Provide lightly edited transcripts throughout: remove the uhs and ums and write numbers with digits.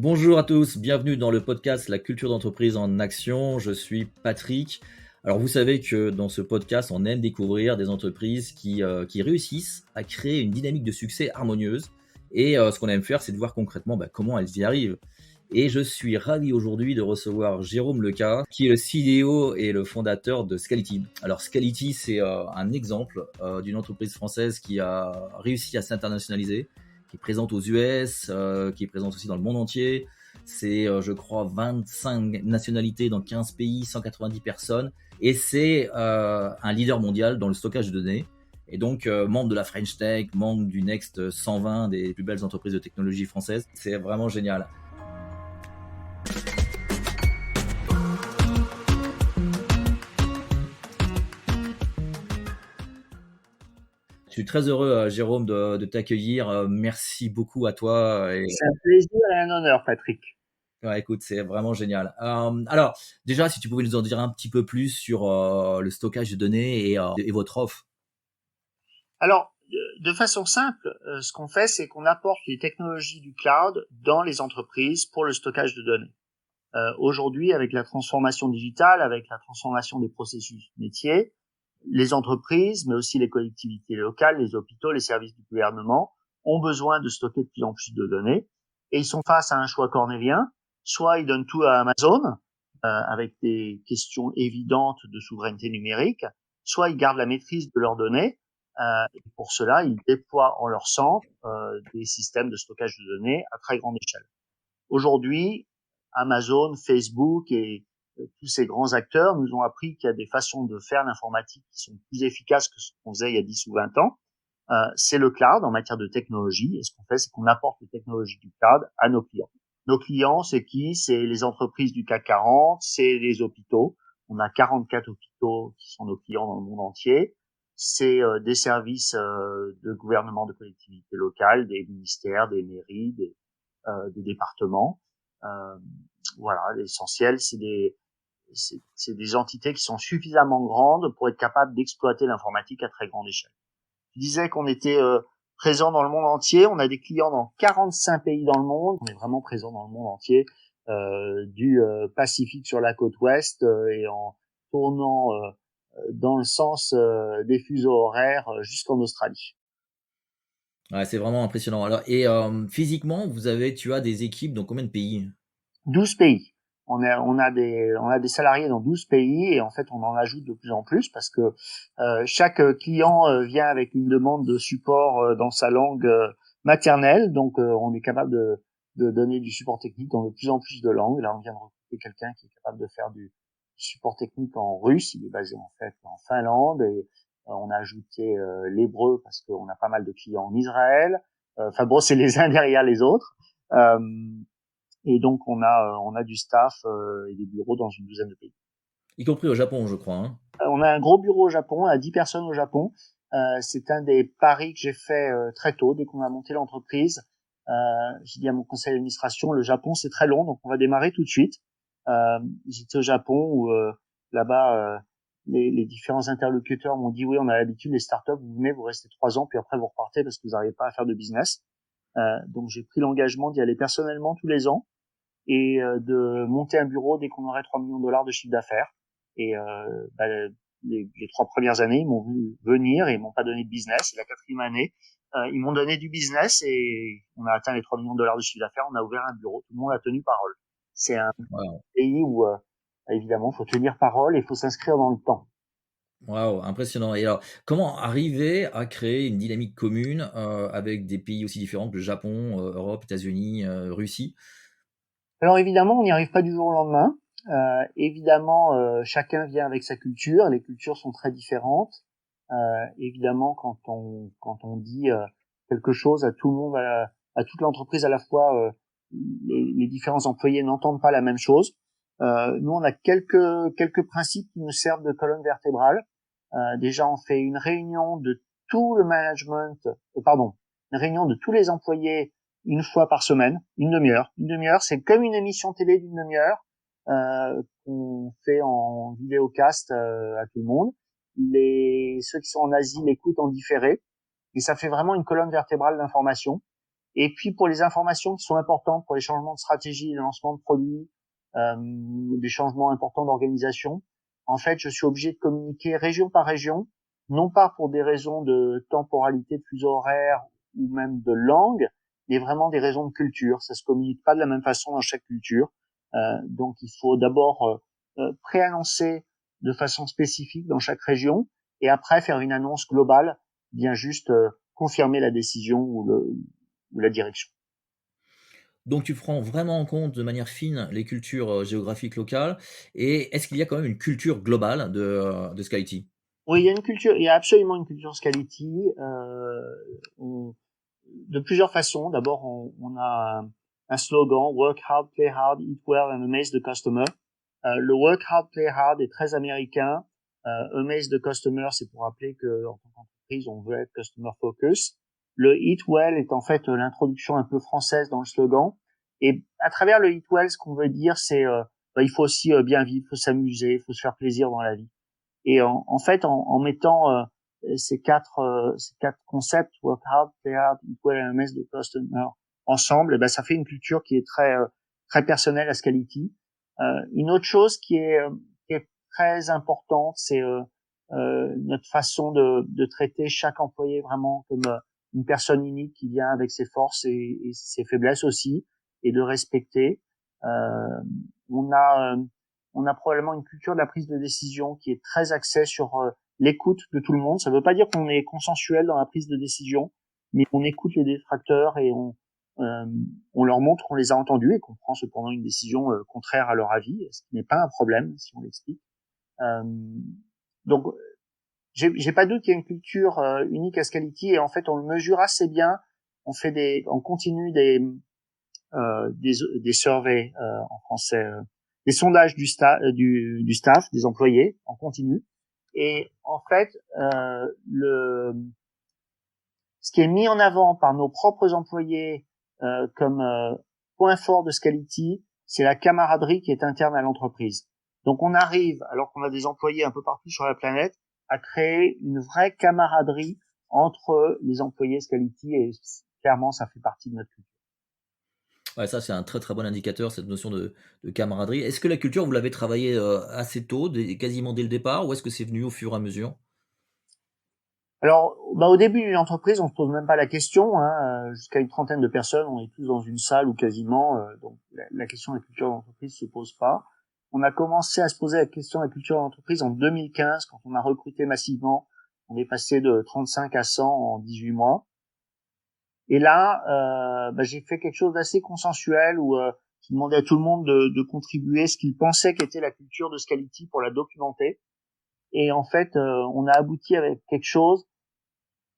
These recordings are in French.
Bonjour à tous, bienvenue dans le podcast La culture d'entreprise en action. Je suis Patrick. Alors vous savez que dans ce podcast, on aime découvrir des entreprises qui réussissent à créer une dynamique de succès harmonieuse. Et ce qu'on aime faire, c'est de voir concrètement comment elles y arrivent. Et je suis ravi aujourd'hui de recevoir Jérôme Leca, qui est le CDO et le fondateur de Scality. Alors Scality, c'est un exemple d'une entreprise française qui a réussi à s'internationaliser, qui est présente aux US, qui est présente aussi dans le monde entier. C'est, je crois, 25 nationalités dans 15 pays, 190 personnes. Et c'est un leader mondial dans le stockage de données. Et donc, membre de la French Tech, membre du Next 120 des plus belles entreprises de technologie françaises. C'est vraiment génial. Je suis très heureux, Jérôme, de t'accueillir. Merci beaucoup à toi. C'est un plaisir et un honneur, Patrick. Ouais, écoute, c'est vraiment génial. Alors, déjà, si tu pouvais nous en dire un petit peu plus sur le stockage de données et votre offre. Alors, de façon simple, ce qu'on fait, c'est qu'on apporte les technologies du cloud dans les entreprises pour le stockage de données. Aujourd'hui, avec la transformation digitale, avec la transformation des processus métiers, les entreprises, mais aussi les collectivités locales, les hôpitaux, les services du gouvernement, ont besoin de stocker de plus en plus de données. Et ils sont face à un choix cornélien. Soit ils donnent tout à Amazon, avec des questions évidentes de souveraineté numérique, soit ils gardent la maîtrise de leurs données. Et pour cela, ils déploient en leur centre des systèmes de stockage de données à très grande échelle. Aujourd'hui, Amazon, Facebook et tous ces grands acteurs nous ont appris qu'il y a des façons de faire l'informatique qui sont plus efficaces que ce qu'on faisait il y a 10 ou 20 ans. C'est le cloud en matière de technologie. Et ce qu'on fait, c'est qu'on apporte les technologies du cloud à nos clients. Nos clients, c'est qui? C'est les entreprises du CAC 40, c'est les hôpitaux. On a 44 hôpitaux qui sont nos clients dans le monde entier. C'est des services de gouvernement, de collectivités locales, des ministères, des mairies, des départements. Euh, voilà, l'essentiel, c'est des entités qui sont suffisamment grandes pour être capables d'exploiter l'informatique à très grande échelle. Je disais qu'on était présent dans le monde entier. On a des clients dans 45 pays dans le monde. On est vraiment présent dans le monde entier, du Pacifique sur la côte ouest et en tournant dans le sens des fuseaux horaires jusqu'en Australie. Ouais, c'est vraiment impressionnant. Alors, physiquement, tu as des équipes dans combien de pays? 12 pays. On a des salariés dans 12 pays et en fait on en ajoute de plus en plus parce que chaque client vient avec une demande de support dans sa langue maternelle, donc on est capable de donner du support technique dans de plus en plus de langues. Là on vient de recruter quelqu'un qui est capable de faire du support technique en russe, il est basé en fait en Finlande et on a ajouté l'hébreu parce qu'on a pas mal de clients en Israël. Enfin bon, c'est les uns derrière les autres. Euh, et donc on a du staff et des bureaux dans une douzaine de pays. Y compris au Japon, je crois, hein. On a un gros bureau au Japon, on a 10 personnes au Japon. C'est un des paris que j'ai fait très tôt, dès qu'on a monté l'entreprise. J'ai dit à mon conseil d'administration, le Japon c'est très long, donc on va démarrer tout de suite. J'étais au Japon où là-bas les différents interlocuteurs m'ont dit oui, on a l'habitude, les startups, vous venez, vous restez 3 ans, puis après vous repartez parce que vous n'arrivez pas à faire de business. Donc j'ai pris l'engagement d'y aller personnellement tous les ans et de monter un bureau dès qu'on aurait 3 millions de dollars de chiffre d'affaires. Et les 3 premières années, ils m'ont vu venir et ils m'ont pas donné de business. Et la 4e année, ils m'ont donné du business et on a atteint les 3 millions de dollars de chiffre d'affaires. On a ouvert un bureau. Tout le monde a tenu parole. C'est un Wow. pays où, évidemment, il faut tenir parole et il faut s'inscrire dans le temps. Waouh, impressionnant. Et alors, comment arriver à créer une dynamique commune avec des pays aussi différents que le Japon, Europe, États-Unis, Russie? Alors évidemment, on n'y arrive pas du jour au lendemain. Évidemment, chacun vient avec sa culture. Les cultures sont très différentes. Évidemment, quand on dit quelque chose à tout le monde, à toute l'entreprise à la fois, les différents employés n'entendent pas la même chose. Nous, on a quelques principes qui nous servent de colonne vertébrale. Déjà, on fait une réunion de tout le management, une réunion de tous les employés une fois par semaine, une demi-heure. Une demi-heure, c'est comme une émission télé d'une demi-heure qu'on fait en vidéocast à tout le monde. Ceux qui sont en Asie l'écoutent en différé et ça fait vraiment une colonne vertébrale d'information. Et puis pour les informations qui sont importantes pour les changements de stratégie, les lancements de produits, des changements importants d'organisation, en fait, je suis obligé de communiquer région par région, non pas pour des raisons de temporalité, de fuseau horaire ou même de langue, mais vraiment des raisons de culture. Ça se communique pas de la même façon dans chaque culture. Donc il faut d'abord préannoncer de façon spécifique dans chaque région et après faire une annonce globale, bien juste confirmer la décision ou la direction. Donc tu prends vraiment en compte de manière fine les cultures, géographiques locales et est-ce qu'il y a quand même une culture globale de Skytea? Oui, il y a absolument une culture Scality. De plusieurs façons. D'abord, on a un slogan Work hard, play hard, eat well and amaze the customer. Le Work hard, play hard est très américain. Amaze the customer, c'est pour rappeler que en tant qu'entreprise, on veut être customer focus. Le eat well est en fait l'introduction un peu française dans le slogan. Et à travers le eat well, ce qu'on veut dire, c'est il faut aussi bien vivre, il faut s'amuser, il faut se faire plaisir dans la vie. Et en fait, en mettant ces quatre concepts, work hard, play hard, equal LMS de customer ensemble, et ben ça fait une culture qui est très personnelle à Scality. Une autre chose qui est très importante, c'est notre façon de traiter chaque employé vraiment comme une personne unique qui vient avec ses forces et ses faiblesses aussi, et de respecter. Euh, on a on a probablement une culture de la prise de décision qui est très axée sur l'écoute de tout le monde. Ça ne veut pas dire qu'on est consensuel dans la prise de décision, mais on écoute les détracteurs et euh, on leur montre qu'on les a entendus et qu'on prend cependant une décision contraire à leur avis, ce qui n'est pas un problème si on l'explique. Euh, donc, j'ai pas de doute qu'il y a une culture unique à Scality et en fait on le mesure assez bien. On continue des surveys en français, des sondages du staff, des employés en continu. Et en fait, ce qui est mis en avant par nos propres employés comme point fort de Scality, c'est la camaraderie qui est interne à l'entreprise. Donc on arrive, alors qu'on a des employés un peu partout sur la planète, à créer une vraie camaraderie entre les employés Scality et clairement ça fait partie de notre culture. Ouais, ça, c'est un très, très bon indicateur, cette notion de camaraderie. Est-ce que la culture, vous l'avez travaillée, assez tôt, quasiment dès le départ, ou est-ce que c'est venu au fur et à mesure? Alors, au début d'une entreprise, on se pose même pas la question. Hein, jusqu'à une trentaine de personnes, on est tous dans une salle ou quasiment. Donc, la question de la culture d'entreprise se pose pas. On a commencé à se poser la question de la culture d'entreprise en 2015, quand on a recruté massivement. On est passé de 35 à 100 en 18 mois. Et là, j'ai fait quelque chose d'assez consensuel où j'ai demandé à tout le monde de contribuer ce qu'il pensait qu'était la culture de Scality pour la documenter. Et en fait, on a abouti avec quelque chose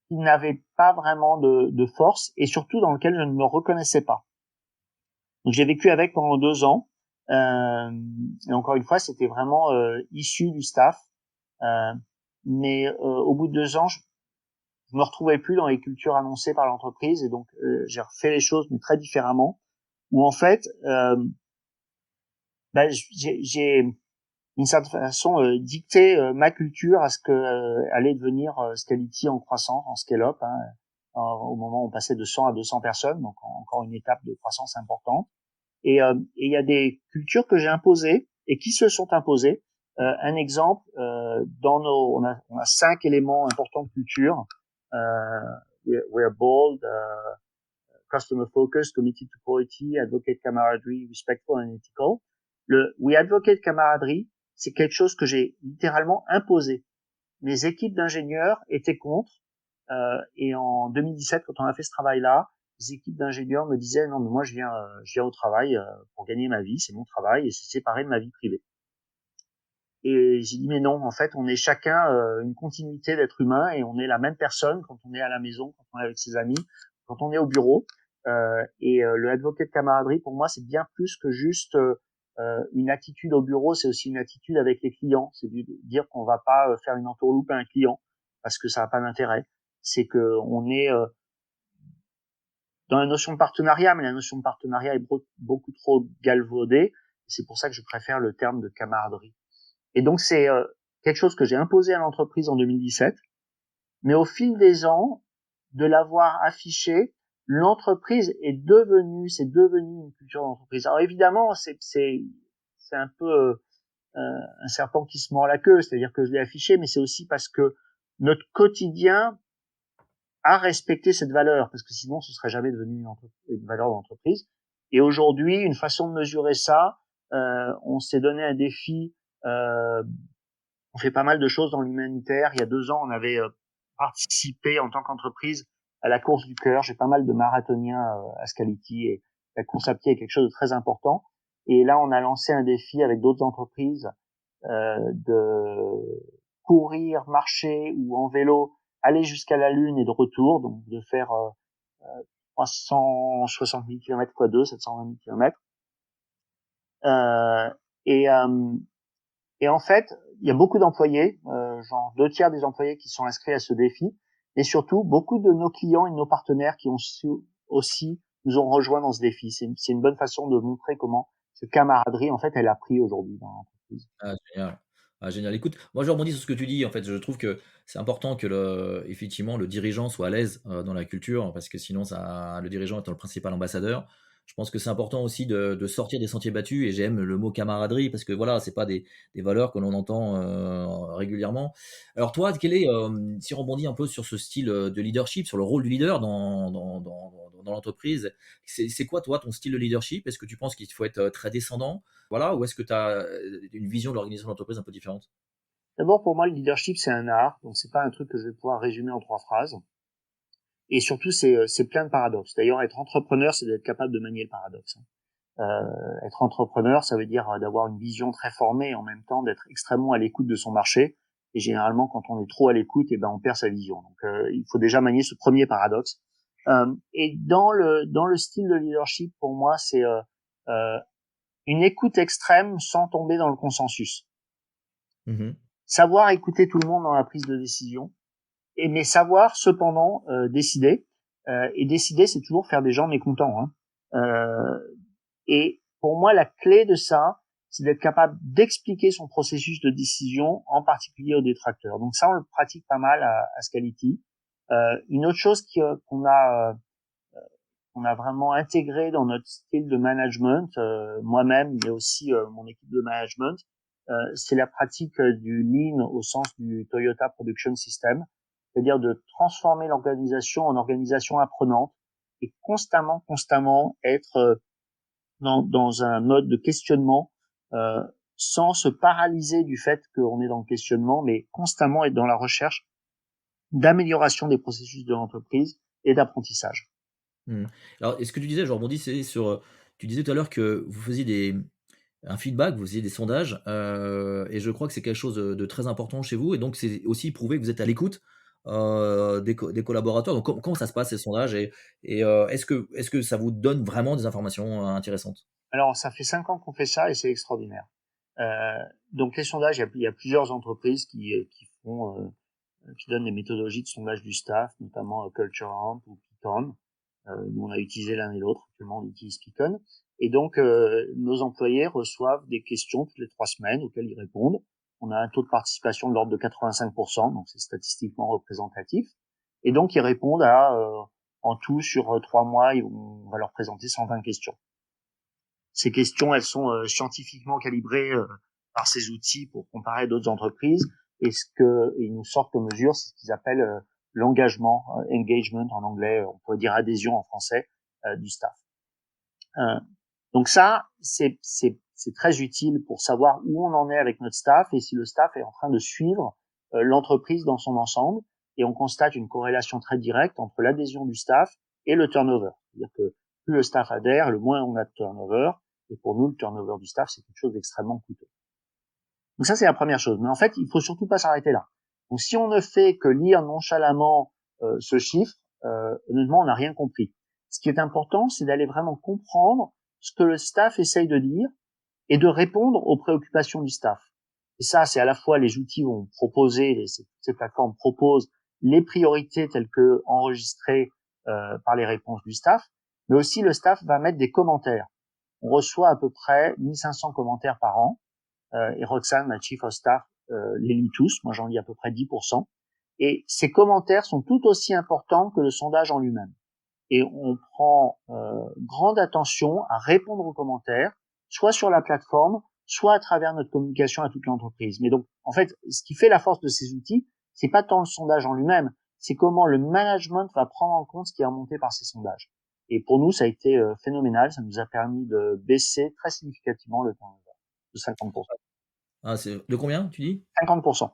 qui n'avait pas vraiment de force et surtout dans lequel je ne me reconnaissais pas. Donc j'ai vécu avec pendant 2 ans. Et encore une fois, c'était vraiment issu du staff. Euh, mais au bout de 2 ans, je me retrouvais plus dans les cultures annoncées par l'entreprise et donc j'ai refait les choses mais très différemment. Où en fait, j'ai d'une certaine façon dicté ma culture à ce que allait devenir Scality en croissance, en scale-up. Hein, au moment où on passait de 100 à 200 personnes, donc encore une étape de croissance importante. Et il y a des cultures que j'ai imposées et qui se sont imposées. Un exemple, on a 5 éléments importants de culture. We're bold, customer focused, committed to quality, advocate camaraderie, respectful and ethical. Le We advocate camaraderie, c'est quelque chose que j'ai littéralement imposé. Mes équipes d'ingénieurs étaient contre. Et en 2017, quand on a fait ce travail-là, les équipes d'ingénieurs me disaient non mais moi je viens au travail pour gagner ma vie, c'est mon travail et c'est séparé de ma vie privée. Et j'ai dit mais non, en fait on est chacun une continuité d'être humain et on est la même personne quand on est à la maison, quand on est avec ses amis, quand on est au bureau. Le advocate de camaraderie pour moi c'est bien plus que juste une attitude au bureau, c'est aussi une attitude avec les clients. C'est de dire qu'on va pas faire une entourloupe à un client parce que ça n'a pas d'intérêt. C'est que on est dans la notion de partenariat, mais la notion de partenariat est beaucoup trop galvaudée. C'est pour ça que je préfère le terme de camaraderie. Et donc c'est quelque chose que j'ai imposé à l'entreprise en 2017, mais au fil des ans, de l'avoir affiché, l'entreprise c'est devenu une culture d'entreprise. Alors évidemment, c'est un peu un serpent qui se mord la queue, c'est-à-dire que je l'ai affiché, mais c'est aussi parce que notre quotidien a respecté cette valeur, parce que sinon ce serait jamais devenu une valeur d'entreprise. Et aujourd'hui, une façon de mesurer ça, on s'est donné un défi. On fait pas mal de choses dans l'humanitaire. Il y a 2 ans, on avait participé en tant qu'entreprise à la course du cœur. J'ai pas mal de marathoniens à Scality, et la course à pied est quelque chose de très important. Et là, on a lancé un défi avec d'autres entreprises de courir, marcher ou en vélo, aller jusqu'à la Lune et de retour, donc de faire 360 000 km x 2, 720 000 km. Et, euh, et en fait, il y a beaucoup d'employés, genre 2/3 des employés qui sont inscrits à ce défi, et surtout beaucoup de nos clients et de nos partenaires qui ont aussi nous ont rejoints dans ce défi. C'est une bonne façon de montrer comment cette camaraderie, en fait, elle a pris aujourd'hui dans l'entreprise. Ah génial. Ah génial. Écoute, moi je rebondis sur ce que tu dis. En fait, je trouve que c'est important que effectivement le dirigeant soit à l'aise dans la culture, parce que sinon le dirigeant étant le principal ambassadeur, je pense que c'est important aussi de sortir des sentiers battus. Et j'aime le mot camaraderie parce que voilà, c'est pas des valeurs que l'on entend régulièrement. Alors toi, si on rebondit un peu sur ce style de leadership, sur le rôle du leader dans l'entreprise, c'est quoi toi ton style de leadership? Est-ce que tu penses qu'il faut être très descendant? Voilà, ou est-ce que tu as une vision de l'organisation de l'entreprise un peu différente? D'abord, pour moi, le leadership, c'est un art, donc c'est pas un truc que je vais pouvoir résumer en 3 phrases. Et surtout, c'est plein de paradoxes. D'ailleurs, être entrepreneur, c'est d'être capable de manier le paradoxe. Être entrepreneur, ça veut dire d'avoir une vision très formée et en même temps d'être extrêmement à l'écoute de son marché. Et généralement, quand on est trop à l'écoute, eh ben, on perd sa vision. Donc, il faut déjà manier ce premier paradoxe. Et dans le style de leadership, pour moi, c'est euh, une écoute extrême sans tomber dans le consensus. Mmh. Savoir écouter tout le monde dans la prise de décision, mais savoir cependant décider. Et décider, c'est toujours faire des gens mécontents. Hein. Et pour moi, la clé de ça, c'est d'être capable d'expliquer son processus de décision, en particulier aux détracteurs. Donc ça, on le pratique pas mal à Scality. Une autre chose qu'on a vraiment intégré dans notre style de management, moi-même, mais aussi mon équipe de management, c'est la pratique du lean au sens du Toyota Production System, c'est-à-dire de transformer l'organisation en organisation apprenante et constamment être dans un mode de questionnement, euh, sans se paralyser du fait qu'on est dans le questionnement, mais constamment être dans la recherche d'amélioration des processus de l'entreprise et d'apprentissage. Mmh. Alors, et ce que tu disais, je rebondis, sur, tu disais tout à l'heure que vous faisiez un feedback, vous faisiez des sondages, et je crois que c'est quelque chose de très important chez vous, et donc c'est aussi prouver que vous êtes à l'écoute, des collaborateurs. Donc comment ça se passe ces sondages, et est-ce que ça vous donne vraiment des informations intéressantes? Alors, ça fait 5 ans qu'on fait ça et c'est extraordinaire. Euh, donc, les sondages, il y a plusieurs entreprises qui donnent des méthodologies de sondage du staff, notamment Culture Amp ou Peakon. Nous, on a utilisé l'un et l'autre. Actuellement, on utilise Peakon. Et donc, nos employés reçoivent des questions toutes les 3 semaines auxquelles ils répondent. On a un taux de participation de l'ordre de 85%, donc c'est statistiquement représentatif. Et donc, ils répondent en tout, sur 3 mois, on va leur présenter 120 questions. Ces questions, elles sont scientifiquement calibrées par ces outils pour comparer d'autres entreprises. Et ils nous sortent comme mesure, c'est ce qu'ils appellent l'engagement, engagement en anglais, on pourrait dire adhésion en français, du staff. Euh, donc ça, c'est très utile pour savoir où on en est avec notre staff et si le staff est en train de suivre l'entreprise dans son ensemble. Et on constate une corrélation très directe entre l'adhésion du staff et le turnover. C'est-à-dire que plus le staff adhère, le moins on a de turnover. Et pour nous, le turnover du staff, c'est quelque chose d'extrêmement coûteux. Donc ça, c'est la première chose. Mais en fait, il faut surtout pas s'arrêter là. Donc si on ne fait que lire nonchalamment ce chiffre, honnêtement, on n'a rien compris. Ce qui est important, c'est d'aller vraiment comprendre ce que le staff essaye de dire et de répondre aux préoccupations du staff. Et ça, c'est à la fois les outils vont proposer, ces plateformes proposent les priorités telles que enregistrées par les réponses du staff, mais aussi le staff va mettre des commentaires. On reçoit à peu près 1500 commentaires par an, et Roxane, ma chief of staff, les lit tous. Moi, j'en lis à peu près 10%. Et ces commentaires sont tout aussi importants que le sondage en lui-même. et on prend grande attention à répondre aux commentaires, soit sur la plateforme, soit à travers notre communication à toute l'entreprise. Mais donc, en fait, ce qui fait la force de ces outils, c'est pas tant le sondage en lui-même, c'est comment le management va prendre en compte ce qui est remonté par ces sondages. Et pour nous, ça a été phénoménal. Ça nous a permis de baisser très significativement le temps de 50%. Ah, c'est de combien tu dis? 50%.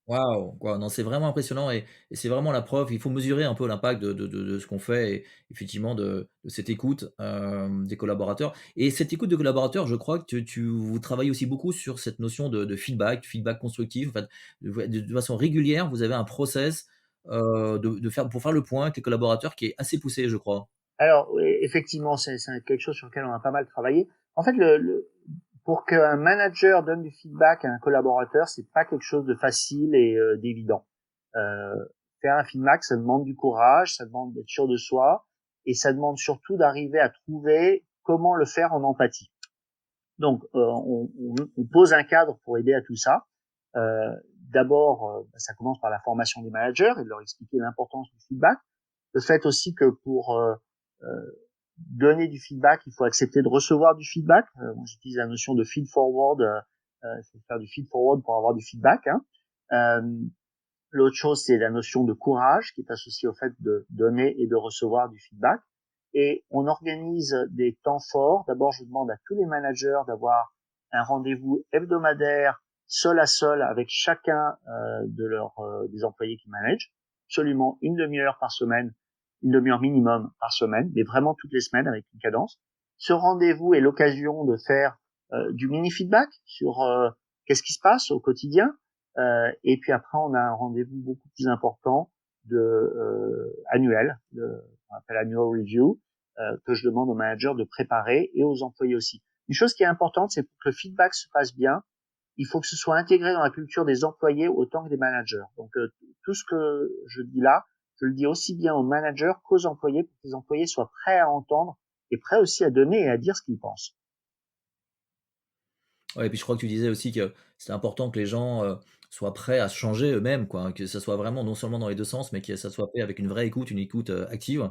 Waouh! Waouh, non, c'est vraiment impressionnant et c'est vraiment la preuve. Il faut mesurer un peu l'impact de ce qu'on fait et effectivement de cette écoute, des collaborateurs et cette écoute de collaborateurs, je crois que vous travaillez aussi beaucoup sur cette notion de feedback constructif. En fait, de façon régulière, vous avez un process, de faire pour faire le point avec les collaborateurs qui est assez poussé, je crois. Alors, oui, effectivement, c'est quelque chose sur lequel on a pas mal travaillé. En fait, pour qu'un manager donne du feedback à un collaborateur, c'est pas quelque chose de facile et d'évident. Euh, Faire un feedback, ça demande du courage, ça demande d'être sûr de soi, et ça demande surtout d'arriver à trouver comment le faire en empathie. Donc, on pose un cadre pour aider à tout ça. D'abord, ça commence par la formation des managers et de leur expliquer l'importance du feedback. Le fait aussi que pour donner du feedback, il faut accepter de recevoir du feedback. Moi, j'utilise la notion de feed forward. Il faut faire du feed forward pour avoir du feedback. Hein. Euh, L'autre chose, c'est la notion de courage qui est associée au fait de donner et de recevoir du feedback. Et on organise des temps forts. D'abord, je demande à tous les managers d'avoir un rendez-vous hebdomadaire, seul à seul, avec chacun des employés qui managent. Absolument une demi-heure par semaine, une demi-heure minimum par semaine, mais vraiment toutes les semaines avec une cadence. Ce rendez-vous est l'occasion de faire du mini-feedback sur qu'est-ce qui se passe au quotidien, et puis après, on a un rendez-vous beaucoup plus important annuel, on appelle annual review, que je demande aux managers de préparer et aux employés aussi. Une chose qui est importante, c'est pour que le feedback se passe bien, il faut que ce soit intégré dans la culture des employés autant que des managers. Donc tout ce que je dis là, je le dis aussi bien aux managers qu'aux employés pour que les employés soient prêts à entendre et prêts aussi à donner et à dire ce qu'ils pensent. Ouais et puis je crois que tu disais aussi que c'était important que les gens, soient prêts à se changer eux-mêmes, quoi, hein, que ça soit vraiment non seulement dans les 2 sens, mais que ça soit fait avec une vraie écoute, une écoute, active.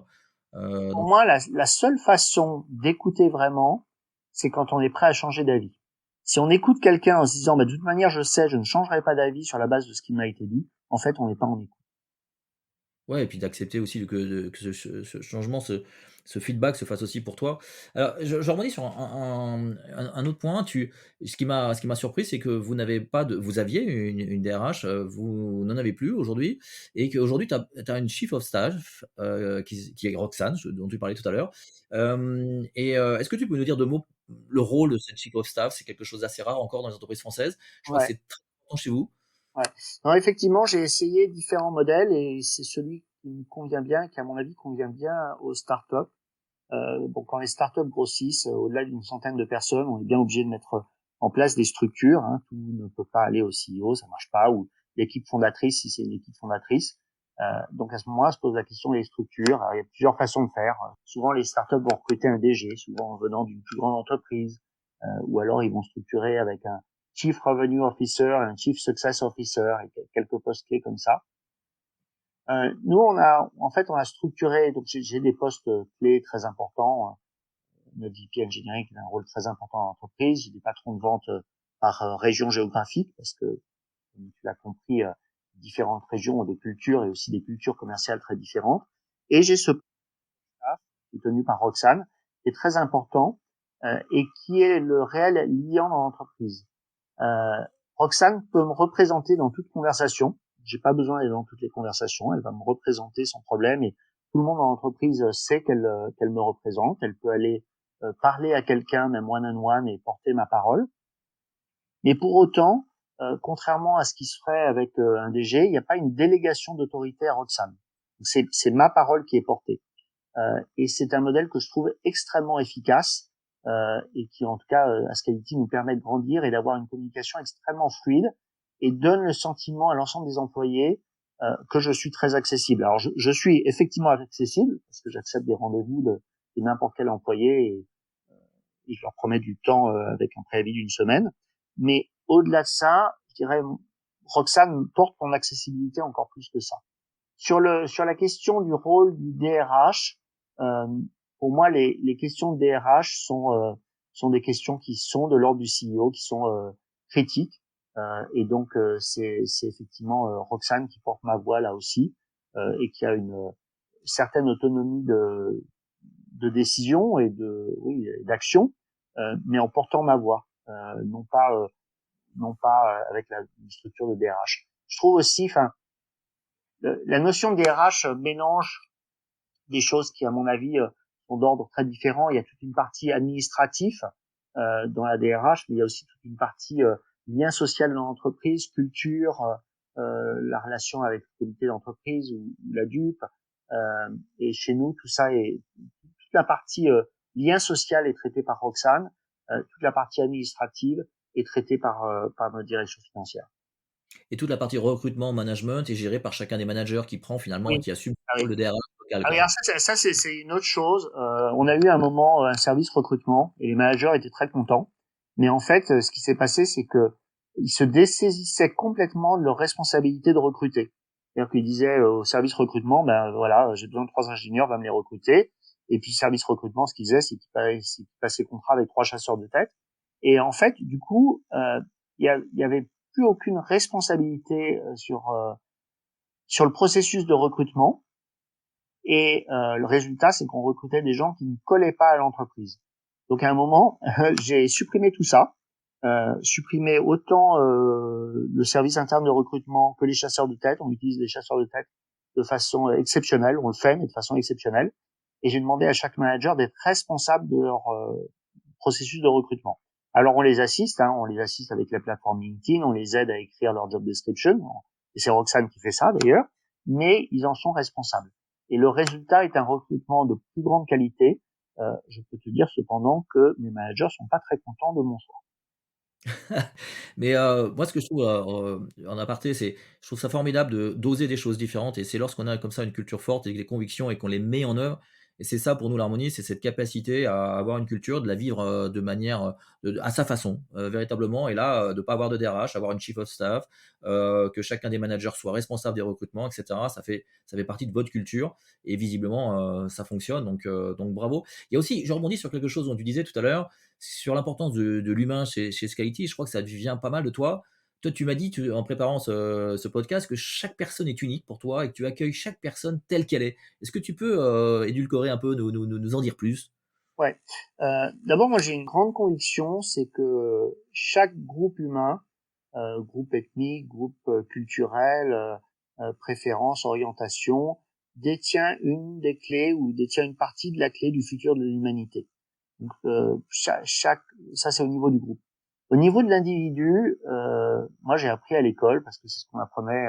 Pour Donc moi, la seule façon d'écouter vraiment, c'est quand on est prêt à changer d'avis. Si on écoute quelqu'un en se disant, bah, de toute manière, je sais, je ne changerai pas d'avis sur la base de ce qui m'a été dit, en fait, on n'est pas en écoute. ouais et puis d'accepter aussi que ce changement, ce feedback se fasse aussi pour toi. Alors je rebondis sur un autre point. Ce qui m'a surpris, c'est que vous aviez une DRH, vous n'en avez plus aujourd'hui et qu'aujourd'hui tu as une chief of staff, qui est Roxane, dont tu parlais tout à l'heure. Est-ce que tu peux nous dire 2 mots, le rôle de cette chief of staff? C'est quelque chose d'assez rare encore dans les entreprises françaises. Je crois que Ouais, c'est très important chez vous. ouais. Non, effectivement, j'ai essayé différents modèles et c'est celui qui me convient bien, qui à mon avis convient bien aux startups. Bon, quand les startups grossissent, au-delà d'une centaine de personnes, on est bien obligé de mettre en place des structures. Hein. Tout ne peut pas aller au CEO, ça marche pas. Ou l'équipe fondatrice, si c'est une équipe fondatrice. Donc à ce moment-là, se pose la question des structures. Alors, il y a plusieurs façons de faire. Souvent, les startups vont recruter un DG, souvent en venant d'une plus grande entreprise, ou alors ils vont structurer avec un Chief Revenue Officer, un Chief Success Officer, et quelques postes clés comme ça. Nous, on a structuré, donc j'ai des postes clés très importants. Notre VP Engineering a un rôle très important dans l'entreprise. J'ai des patrons de vente par région géographique, parce que, comme tu l'as compris, différentes régions ont des cultures et aussi des cultures commerciales très différentes. Et j'ai ce poste qui est tenu par Roxane, qui est très important et qui est le réel liant dans l'entreprise. Euh, Roxane peut me représenter dans toute conversation. J'ai pas besoin d'aller dans toutes les conversations. Elle va me représenter sans problème et tout le monde dans l'entreprise sait qu'elle me représente. Elle peut aller parler à quelqu'un, même one-on-one, et porter ma parole. Mais pour autant, contrairement à ce qui se ferait avec un DG, il n'y a pas une délégation d'autorité à Roxane. C'est ma parole qui est portée. Et c'est un modèle que je trouve extrêmement efficace et qui, en tout cas, à Scality, nous permet de grandir et d'avoir une communication extrêmement fluide et donne le sentiment à l'ensemble des employés que je suis très accessible. Alors, je suis effectivement accessible parce que j'accepte des rendez-vous de n'importe quel employé et je leur promets du temps avec un préavis d'une semaine. Mais au-delà de ça, je dirais, Roxane porte mon accessibilité encore plus que ça. Sur la question du rôle du DRH, euh, pour moi, les questions de DRH sont des questions qui sont de l'ordre du CEO, qui sont critiques. Et donc, c'est effectivement Roxane qui porte ma voix là aussi et qui a une certaine autonomie de décision et d'action, mais en portant ma voix, non pas avec une structure de DRH. Je trouve aussi, enfin, la notion de DRH mélange des choses qui, à mon avis, sont d'ordre très différent. Il y a toute une partie administrative dans la DRH, mais il y a aussi toute une partie lien social dans l'entreprise, culture, la relation avec le comité d'entreprise ou la DUP. Et chez nous, tout ça est toute la partie lien social est traitée par Roxane, toute la partie administrative est traitée par notre direction financière. Et toute la partie recrutement, management est gérée par chacun des managers qui prend finalement et Oui, qui assume ah oui. le DRH local, Ah oui, quoi. alors ça c'est une autre chose. On a eu un moment un service recrutement et les managers étaient très contents. Mais en fait, ce qui s'est passé, c'est que ils se dessaisissaient complètement de leur responsabilité de recruter. C'est-à-dire qu'ils disaient au service recrutement, ben voilà, j'ai besoin de 3 ingénieurs, va me les recruter. Et puis service recrutement, ce qu'ils faisaient, c'est qu'ils passaient contrat avec 3 chasseurs de tête. Et en fait, du coup, il y avait plus aucune responsabilité sur le processus de recrutement. Et le résultat, c'est qu'on recrutait des gens qui ne collaient pas à l'entreprise. Donc à un moment, j'ai supprimé tout ça, supprimé autant le service interne de recrutement que les chasseurs de tête. On utilise les chasseurs de tête de façon exceptionnelle, on le fait, mais de façon exceptionnelle. Et j'ai demandé à chaque manager d'être responsable de leur processus de recrutement. Alors on les assiste avec la plateforme LinkedIn, on les aide à écrire leur job description, et c'est Roxane qui fait ça d'ailleurs, mais ils en sont responsables. Et le résultat est un recrutement de plus grande qualité. Je peux te dire cependant que mes managers sont pas très contents de mon choix. Mais moi, ce que je trouve, en aparté, c'est je trouve ça formidable de d'oser des choses différentes et c'est lorsqu'on a comme ça une culture forte et des convictions et qu'on les met en œuvre et c'est ça pour nous l'harmonie, c'est cette capacité à avoir une culture, de la vivre, de manière, à sa façon, véritablement et là, de pas avoir de DRH, avoir une chief of staff, que chacun des managers soit responsable des recrutements et cetera. Ça fait partie de votre culture et visiblement, ça fonctionne donc bravo. Il y a aussi je rebondis sur quelque chose dont tu disais tout à l'heure, sur l'importance de l'humain chez Scality, je crois que ça vient pas mal de toi. Toi, tu m'as dit en préparant ce podcast que chaque personne est unique pour toi et que tu accueilles chaque personne telle qu'elle est. Est-ce que tu peux édulcorer un peu, nous en dire plus? Ouais. D'abord, moi j'ai une grande conviction, c'est que chaque groupe humain, groupe ethnique, groupe culturel, préférence, orientation, détient une des clés ou détient une partie de la clé du futur de l'humanité. Donc ça c'est au niveau du groupe. Au niveau de l'individu, moi j'ai appris à l'école parce que c'est ce qu'on apprenait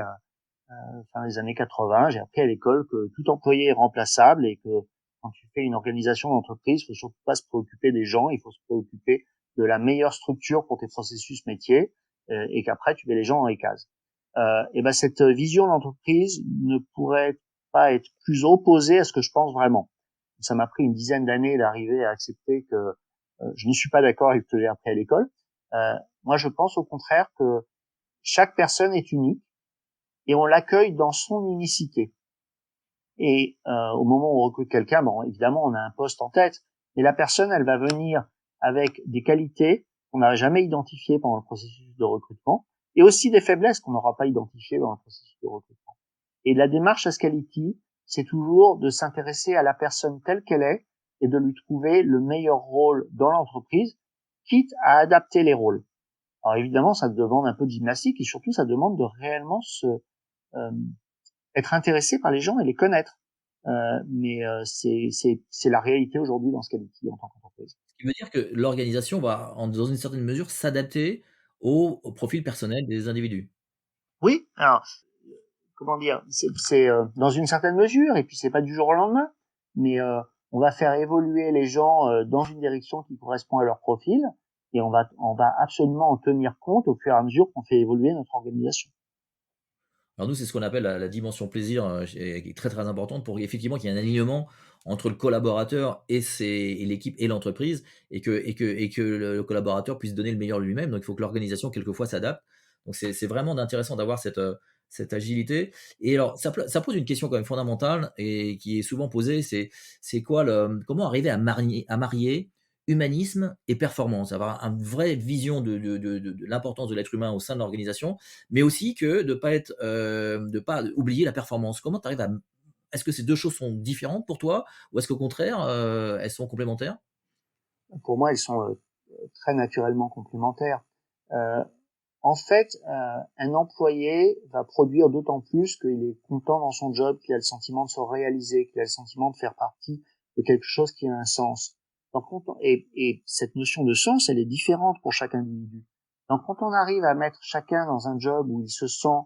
fin des années 80. J'ai appris à l'école que tout employé est remplaçable et que quand tu fais une organisation d'entreprise, il faut surtout pas se préoccuper des gens, il faut se préoccuper de la meilleure structure pour tes processus métiers et qu'après tu mets les gens dans les cases. Et ben cette vision d'entreprise ne pourrait pas être plus opposée à ce que je pense vraiment. Ça m'a pris une dizaine d'années d'arriver à accepter que je ne suis pas d'accord avec ce que j'ai appris à l'école. Moi, je pense au contraire que chaque personne est unique et on l'accueille dans son unicité. Et au moment où on recrute quelqu'un, bon, évidemment, on a un poste en tête, mais la personne, elle va venir avec des qualités qu'on n'a jamais identifiées pendant le processus de recrutement, et aussi des faiblesses qu'on n'aura pas identifiées dans le processus de recrutement. Et la démarche Ascality, c'est toujours de s'intéresser à la personne telle qu'elle est et de lui trouver le meilleur rôle dans l'entreprise, quitte à adapter les rôles. Alors évidemment, ça demande un peu de gymnastique et surtout, ça demande de réellement euh, être intéressé par les gens et les connaître. Mais c'est la réalité aujourd'hui dans Scality en tant qu'entreprise. Ce qui veut dire que l'organisation va, dans une certaine mesure, s'adapter au profil personnel des individus. Oui, alors comment dire, c'est dans une certaine mesure et puis c'est pas du jour au lendemain, mais on va faire évoluer les gens dans une direction qui correspond à leur profil et on va absolument en tenir compte au fur et à mesure qu'on fait évoluer notre organisation. Alors nous, c'est ce qu'on appelle la dimension plaisir, qui est très, très importante pour effectivement qu'il y ait un alignement entre le collaborateur et l'équipe et l'entreprise et que le collaborateur puisse donner le meilleur de lui-même. Donc il faut que l'organisation quelquefois s'adapte. Donc c'est vraiment intéressant d'avoir cette agilité. Et alors, ça pose une question quand même fondamentale et qui est souvent posée, c'est quoi comment arriver à marier humanisme et performance? Avoir une vraie vision de l'importance de l'être humain au sein de l'organisation, mais aussi que de pas oublier la performance. Comment tu arrives à est-ce que ces 2 choses sont différentes pour toi? Ou est-ce qu'au contraire, elles sont complémentaires? Pour moi, elles sont très naturellement complémentaires. Euh, En fait, un employé va produire d'autant plus qu'il est content dans son job, qu'il a le sentiment de se réaliser, qu'il a le sentiment de faire partie de quelque chose qui a un sens. Donc, et cette notion de sens, elle est différente pour chaque individu. Donc, quand on arrive à mettre chacun dans un job où il se sent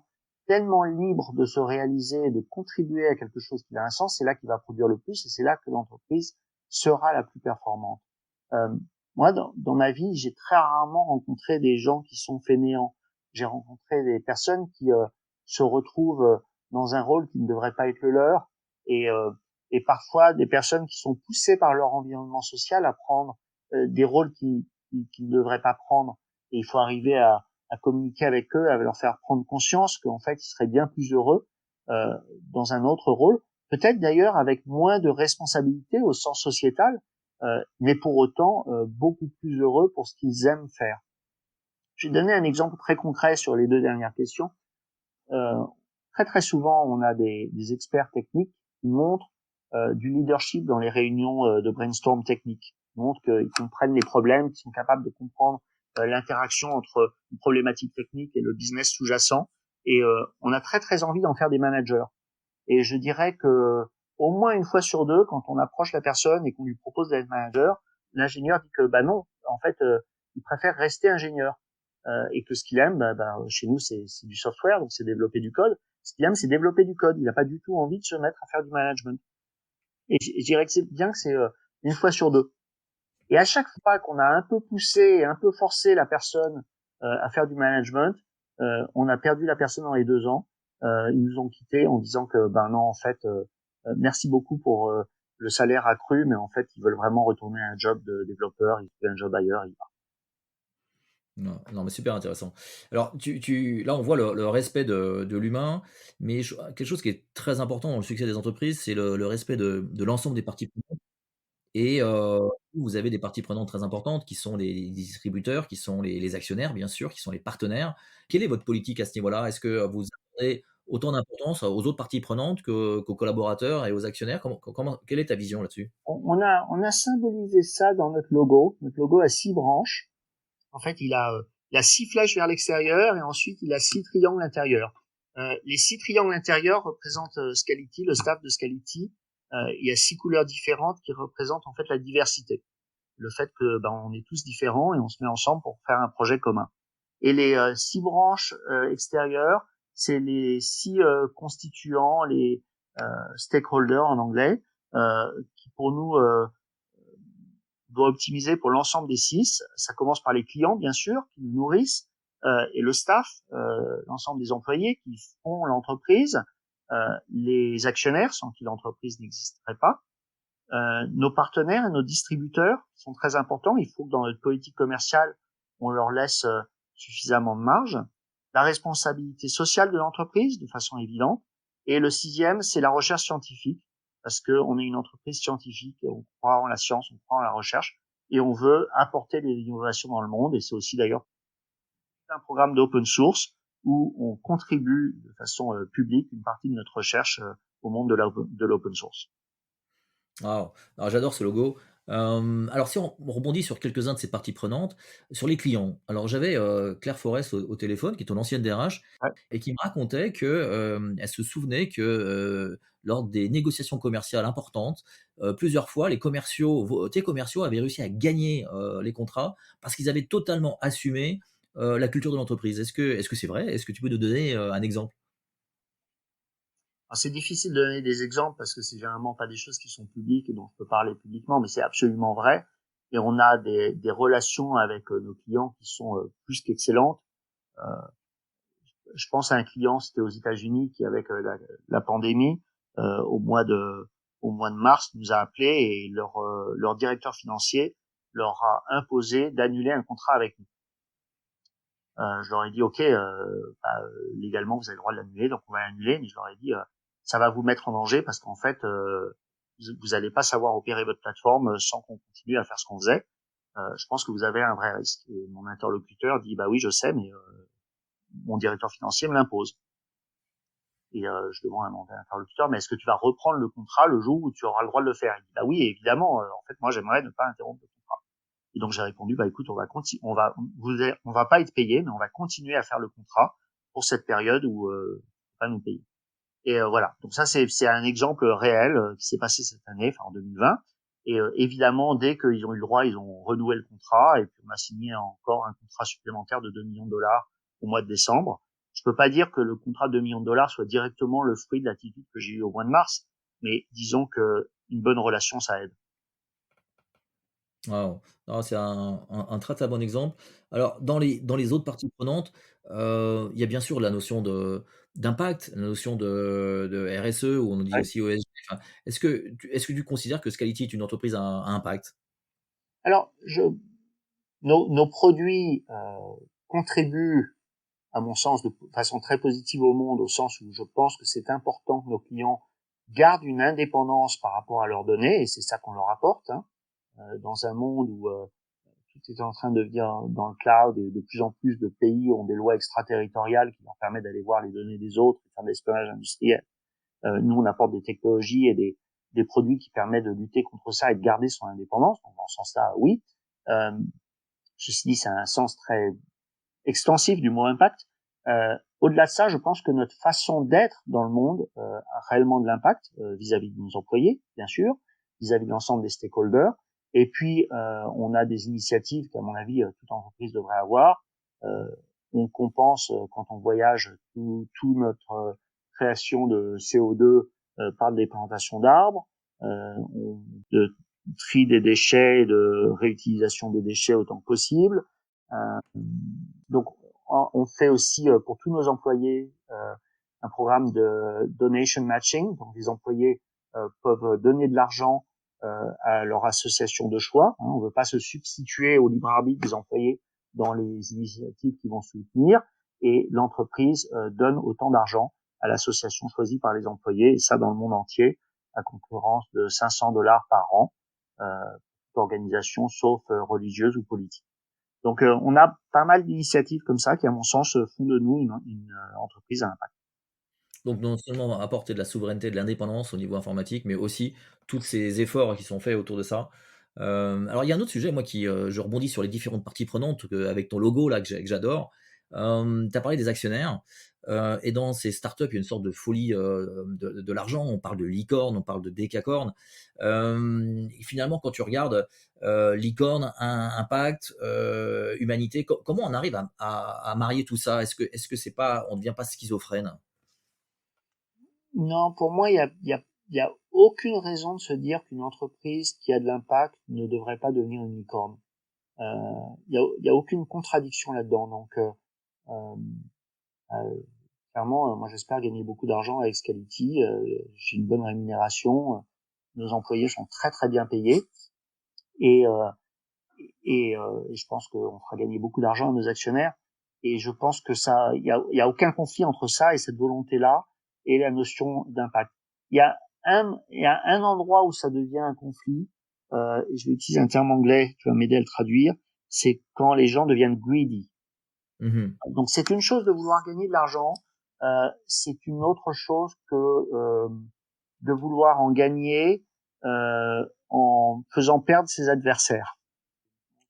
tellement libre de se réaliser et de contribuer à quelque chose qui a un sens, c'est là qu'il va produire le plus et c'est là que l'entreprise sera la plus performante. Euh, Moi, dans ma vie, j'ai très rarement rencontré des gens qui sont fainéants. J'ai rencontré des personnes qui se retrouvent dans un rôle qui ne devrait pas être le leur, et, euh, et parfois des personnes qui sont poussées par leur environnement social à prendre des rôles qu'ils ne devraient pas prendre. Et il faut arriver à communiquer avec eux, à leur faire prendre conscience qu'en fait, ils seraient bien plus heureux euh, dans un autre rôle, peut-être d'ailleurs avec moins de responsabilités au sens sociétal, mais pour autant beaucoup plus heureux pour ce qu'ils aiment faire. Je vais donner un exemple très concret sur les 2 dernières questions. Euh, Très très souvent, on a des experts techniques qui montrent du leadership dans les réunions de brainstorm technique. Ils montrent qu'ils comprennent les problèmes, qu'ils sont capables de comprendre l'interaction entre une problématique technique et le business sous-jacent. Et on a très très envie d'en faire des managers. Et je dirais que au moins une fois sur 2, quand on approche la personne et qu'on lui propose d'être manager, l'ingénieur dit que bah non, en fait, il préfère rester ingénieur et que ce qu'il aime, chez nous c'est du software, donc c'est développer du code. Ce qu'il aime, c'est développer du code. Il n'a pas du tout envie de se mettre à faire du management. Et je dirais que c'est bien que c'est une fois sur 2. Et à chaque fois qu'on a un peu poussé et un peu forcé la personne à faire du management, on a perdu la personne dans les 2 ans. Ils nous ont quittés en disant que ben non, en fait, merci beaucoup pour le salaire accru, mais en fait, ils veulent vraiment retourner à un job de développeur, ils trouvent un job ailleurs. Non, non, mais super intéressant. Alors, là, on voit le respect de l'humain, mais quelque chose qui est très important dans le succès des entreprises, c'est le respect de l'ensemble des parties prenantes. Et vous avez des parties prenantes très importantes qui sont les distributeurs, qui sont les actionnaires, bien sûr, qui sont les partenaires. Quelle est votre politique à ce niveau-là? Est-ce que vous accordez autant d'importance aux autres parties prenantes qu'aux collaborateurs et aux actionnaires? Quelle est ta vision là-dessus? On a symbolisé ça dans notre logo. Notre logo a 6 branches. En fait, il a 6 flèches vers l'extérieur et ensuite il a 6 triangles intérieurs. Les 6 triangles intérieurs représentent Scality, le staff de Scality. Il y a 6 couleurs différentes qui représentent en fait la diversité. Le fait que on est tous différents et on se met ensemble pour faire un projet commun. Et les 6 branches extérieures, c'est les 6 constituants, les stakeholders en anglais, qui pour nous doit optimiser pour l'ensemble des 6. Ça commence par les clients, bien sûr, qui nous nourrissent, et le staff, l'ensemble des employés qui font l'entreprise, les actionnaires sans qui l'entreprise n'existerait pas, nos partenaires et nos distributeurs sont très importants. Il faut que dans notre politique commerciale, on leur laisse suffisamment de marge. La responsabilité sociale de l'entreprise, de façon évidente. Et le 6e, c'est la recherche scientifique, parce qu'on est une entreprise scientifique et on croit en la science, on croit en la recherche, et on veut apporter des innovations dans le monde. Et c'est aussi d'ailleurs un programme d'open source où on contribue de façon publique une partie de notre recherche au monde de l'open source. Waouh! Alors j'adore ce logo. Alors si on rebondit sur quelques-uns de ces parties prenantes, sur les clients. Alors j'avais, Claire Forest au téléphone, qui est ton ancienne DRH Ouais. et qui me racontait que, elle se souvenait que, lors des négociations commerciales importantes, plusieurs fois tes commerciaux avaient réussi à gagner, les contrats parce qu'ils avaient totalement assumé, la culture de l'entreprise. Est-ce que c'est vrai? Est-ce que tu peux nous donner, un exemple? Alors, c'est difficile de donner des exemples parce que c'est généralement pas des choses qui sont publiques et dont je peux parler publiquement, mais c'est absolument vrai. Et on a des relations avec nos clients qui sont plus qu'excellentes. Euh, je pense à un client, c'était aux États-Unis, qui avec la pandémie au mois de mars nous a appelé et leur directeur financier leur a imposé d'annuler un contrat avec nous. Je leur ai dit ok, légalement vous avez le droit de l'annuler, donc on va l'annuler, mais je leur ai dit ça va vous mettre en danger parce qu'en fait vous allez pas savoir opérer votre plateforme sans qu'on continue à faire ce qu'on faisait. Je pense que vous avez un vrai risque. Et mon interlocuteur dit bah oui je sais, mais mon directeur financier me l'impose. Et je demande à mon interlocuteur, mais est-ce que tu vas reprendre le contrat le jour où tu auras le droit de le faire? Il dit bah oui évidemment. En fait moi j'aimerais ne pas interrompre le contrat. Et donc j'ai répondu bah écoute on va pas être payé, mais on va continuer à faire le contrat pour cette période où pas nous payer. Et voilà. Donc ça c'est un exemple réel qui s'est passé cette année, enfin en 2020. Et évidemment dès qu'ils ont eu le droit, ils ont renouvelé le contrat et puis on a signé encore un contrat supplémentaire de 2 millions de dollars au mois de décembre. Je peux pas dire que le contrat de 2 millions de dollars soit directement le fruit de l'attitude que j'ai eue au mois de mars, mais disons que une bonne relation ça aide. Waouh! Non, c'est un très, très bon exemple. Alors dans les autres parties prenantes, il y a bien sûr la notion d'impact, la notion de RSE ou on dit Ouais. aussi ESG. Enfin, est-ce que tu considères que Scality est une entreprise à impact? Alors nos produits contribuent à mon sens, de façon très positive au monde, au sens où je pense que c'est important que nos clients gardent une indépendance par rapport à leurs données, et c'est ça qu'on leur apporte, hein, dans un monde où tout est en train de devenir dans le cloud et de plus en plus de pays ont des lois extraterritoriales qui leur permettent d'aller voir les données des autres et faire de l'espionnage industriel. Nous, on apporte des technologies et des produits qui permettent de lutter contre ça et de garder son indépendance. Donc, dans ce sens-là, oui. Euh, Ceci dit, c'est un sens très extensif du mot impact. Au-delà de ça, je pense que notre façon d'être dans le monde a réellement de l'impact vis-à-vis de nos employés, bien sûr, vis-à-vis de l'ensemble des stakeholders. Et puis, on a des initiatives qu'à mon avis, toute entreprise devrait avoir. Euh, on compense quand on voyage tout notre création de CO2 par des plantations d'arbres, de tri des déchets, de réutilisation des déchets autant que possible. Euh, donc, on fait aussi pour tous nos employés un programme de donation matching. Donc, les employés peuvent donner de l'argent à leur association de choix. On ne veut pas se substituer au libre arbitre des employés dans les initiatives qu'ils vont soutenir. Et l'entreprise donne autant d'argent à l'association choisie par les employés, et ça dans le monde entier, à concurrence de 500 dollars par an, d'organisations sauf religieuses ou politiques. Donc, on a pas mal d'initiatives comme ça qui, à mon sens, font de nous une entreprise à impact. Donc non seulement apporter de la souveraineté, de l'indépendance au niveau informatique, mais aussi tous ces efforts qui sont faits autour de ça. Alors il y a un autre sujet, moi, je rebondis sur les différentes parties prenantes avec ton logo là que j'adore. Tu as parlé des actionnaires, et dans ces startups, il y a une sorte de folie, de l'argent. On parle de licorne, on parle de décacorne. Et finalement, quand tu regardes, licorne, impact, humanité, comment on arrive à marier tout ça? Est-ce que c'est pas on ne devient pas schizophrène? Non, pour moi, il y a aucune raison de se dire qu'une entreprise qui a de l'impact ne devrait pas devenir une licorne. Il y a aucune contradiction là-dedans. Donc, euh, euh, clairement, moi, j'espère gagner beaucoup d'argent avec Scality. J'ai une bonne rémunération. Nos employés sont très très bien payés et et je pense qu'on fera gagner beaucoup d'argent à nos actionnaires. Et je pense que ça, il y a aucun conflit entre ça et cette volonté-là et la notion d'impact. Il y a un endroit où ça devient un conflit. Et je vais utiliser un terme anglais, tu vas m'aider à le traduire. C'est quand les gens deviennent greedy. Mmh. Donc c'est une chose de vouloir gagner de l'argent, c'est une autre chose que de vouloir en gagner en faisant perdre ses adversaires.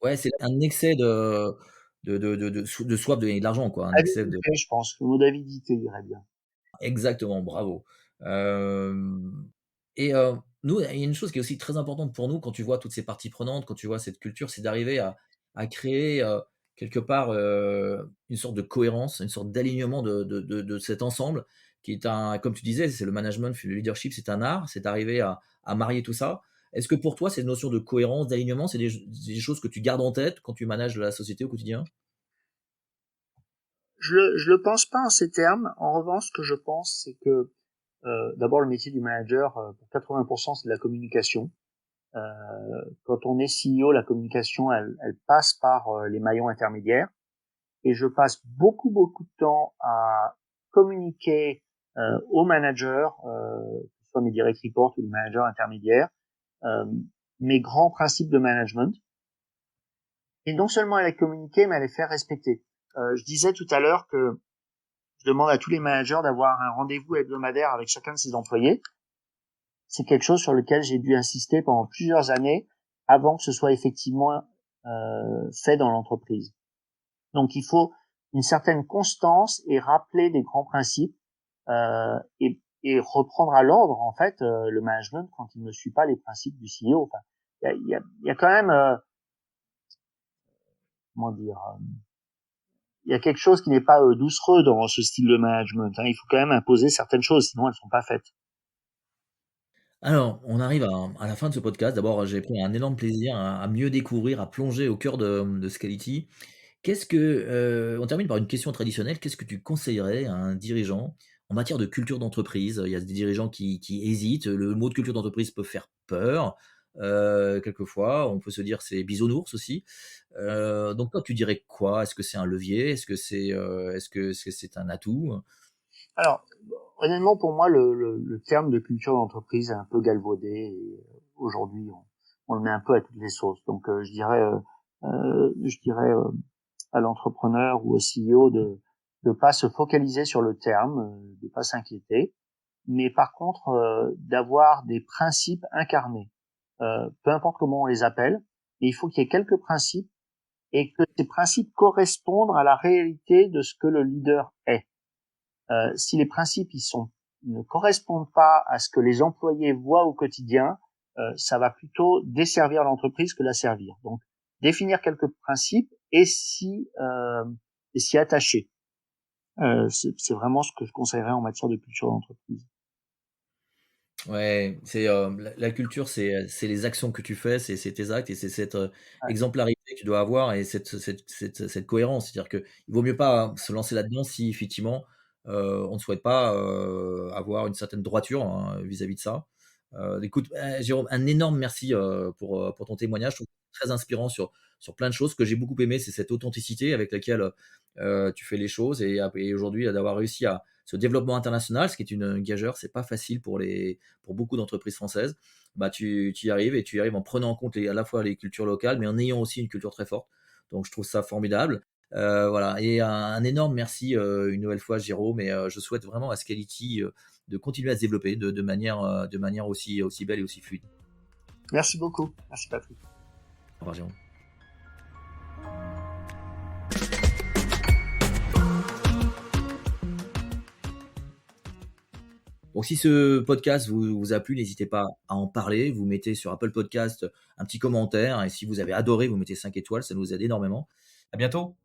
Ouais, c'est un excès de soif de gagner de l'argent, quoi, un excès de Avidité, je pense. Le mot d'avidité irait bien. exactement, bravo. Hem et nous, il y a une chose qui est aussi très importante pour nous quand tu vois toutes ces parties prenantes, quand tu vois cette culture, c'est d'arriver à créer, quelque part, une sorte de cohérence, une sorte d'alignement de cet ensemble qui est un comme tu disais, c'est le management, le leadership, c'est un art, c'est d'arriver à marier tout ça. Est-ce que pour toi, cette notion de cohérence, d'alignement, c'est des choses que tu gardes en tête quand tu manages la société au quotidien? Je le pense pas en ces termes. En revanche, ce que je pense, c'est que d'abord le métier du manager, pour 80%, c'est de la communication. Euh, Quand on est CEO, la communication, elle passe par les maillons intermédiaires. et je passe beaucoup de temps à communiquer aux managers, que ce soit mes direct reports ou les managers intermédiaires, euh, mes grands principes de management, et non seulement à les communiquer, mais à les faire respecter. Je disais tout à l'heure que je demande à tous les managers d'avoir un rendez-vous hebdomadaire avec chacun de ses employés. C'est quelque chose sur lequel j'ai dû insister pendant plusieurs années avant que ce soit effectivement fait dans l'entreprise. Donc il faut une certaine constance et rappeler des grands principes et reprendre à l'ordre en fait le management quand il ne suit pas les principes du CEO. Enfin, il y a quand même comment dire, il y a quelque chose qui n'est pas doucereux dans ce style de management. Hein. Il faut quand même imposer certaines choses, sinon elles sont pas faites. Alors, on arrive à la fin de ce podcast. D'abord, j'ai pris un énorme plaisir à mieux découvrir, à plonger au cœur de Scality. On termine par une question traditionnelle. Qu'est-ce que tu conseillerais à un dirigeant en matière de culture d'entreprise? Il y a des dirigeants qui hésitent. Le mot de culture d'entreprise peut faire peur. Quelquefois, on peut se dire c'est bisounours aussi. Donc toi, tu dirais quoi? Est-ce que c'est un levier? Est-ce que c'est un atout? Alors, honnêtement, pour moi, le terme de culture d'entreprise est un peu galvaudé. Et aujourd'hui, on le met un peu à toutes les sauces. Donc, je dirais à l'entrepreneur ou au CEO de pas se focaliser sur le terme, de pas s'inquiéter, mais par contre d'avoir des principes incarnés. Peu importe comment on les appelle, mais il faut qu'il y ait quelques principes et que ces principes correspondent à la réalité de ce que le leader est. Si les principes ne correspondent pas à ce que les employés voient au quotidien, ça va plutôt desservir l'entreprise que la servir. Donc, définir quelques principes et s'y attacher. C'est vraiment ce que je conseillerais en matière de culture d'entreprise. Ouais, la culture, c'est les actions que tu fais, c'est tes actes et c'est cette, Ouais. exemplarité que tu dois avoir et cette cohérence. C'est-à-dire qu'il vaut mieux pas se lancer là-dedans si effectivement, on ne souhaite pas, avoir une certaine droiture, hein, vis-à-vis de ça. Écoute, Jérôme, un énorme merci, pour ton témoignage. Je trouve très inspirant sur plein de choses. Ce que j'ai beaucoup aimé, c'est cette authenticité avec laquelle, tu fais les choses et aujourd'hui, d'avoir réussi à ce développement international, ce qui est une gageure, c'est pas facile pour beaucoup d'entreprises françaises. Bah, tu y arrives et tu y arrives en prenant en compte à la fois les cultures locales, mais en ayant aussi une culture très forte. Donc je trouve ça formidable. Voilà et un énorme merci, une nouvelle fois Jérôme et je souhaite vraiment à Scality, de continuer à se développer de manière aussi belle et aussi fluide. Merci beaucoup. Merci Patrick. Au revoir Jérôme. Donc si ce podcast vous a plu, n'hésitez pas à en parler. Vous mettez sur Apple Podcast un petit commentaire et si vous avez adoré, vous mettez 5 étoiles, ça nous aide énormément. À bientôt.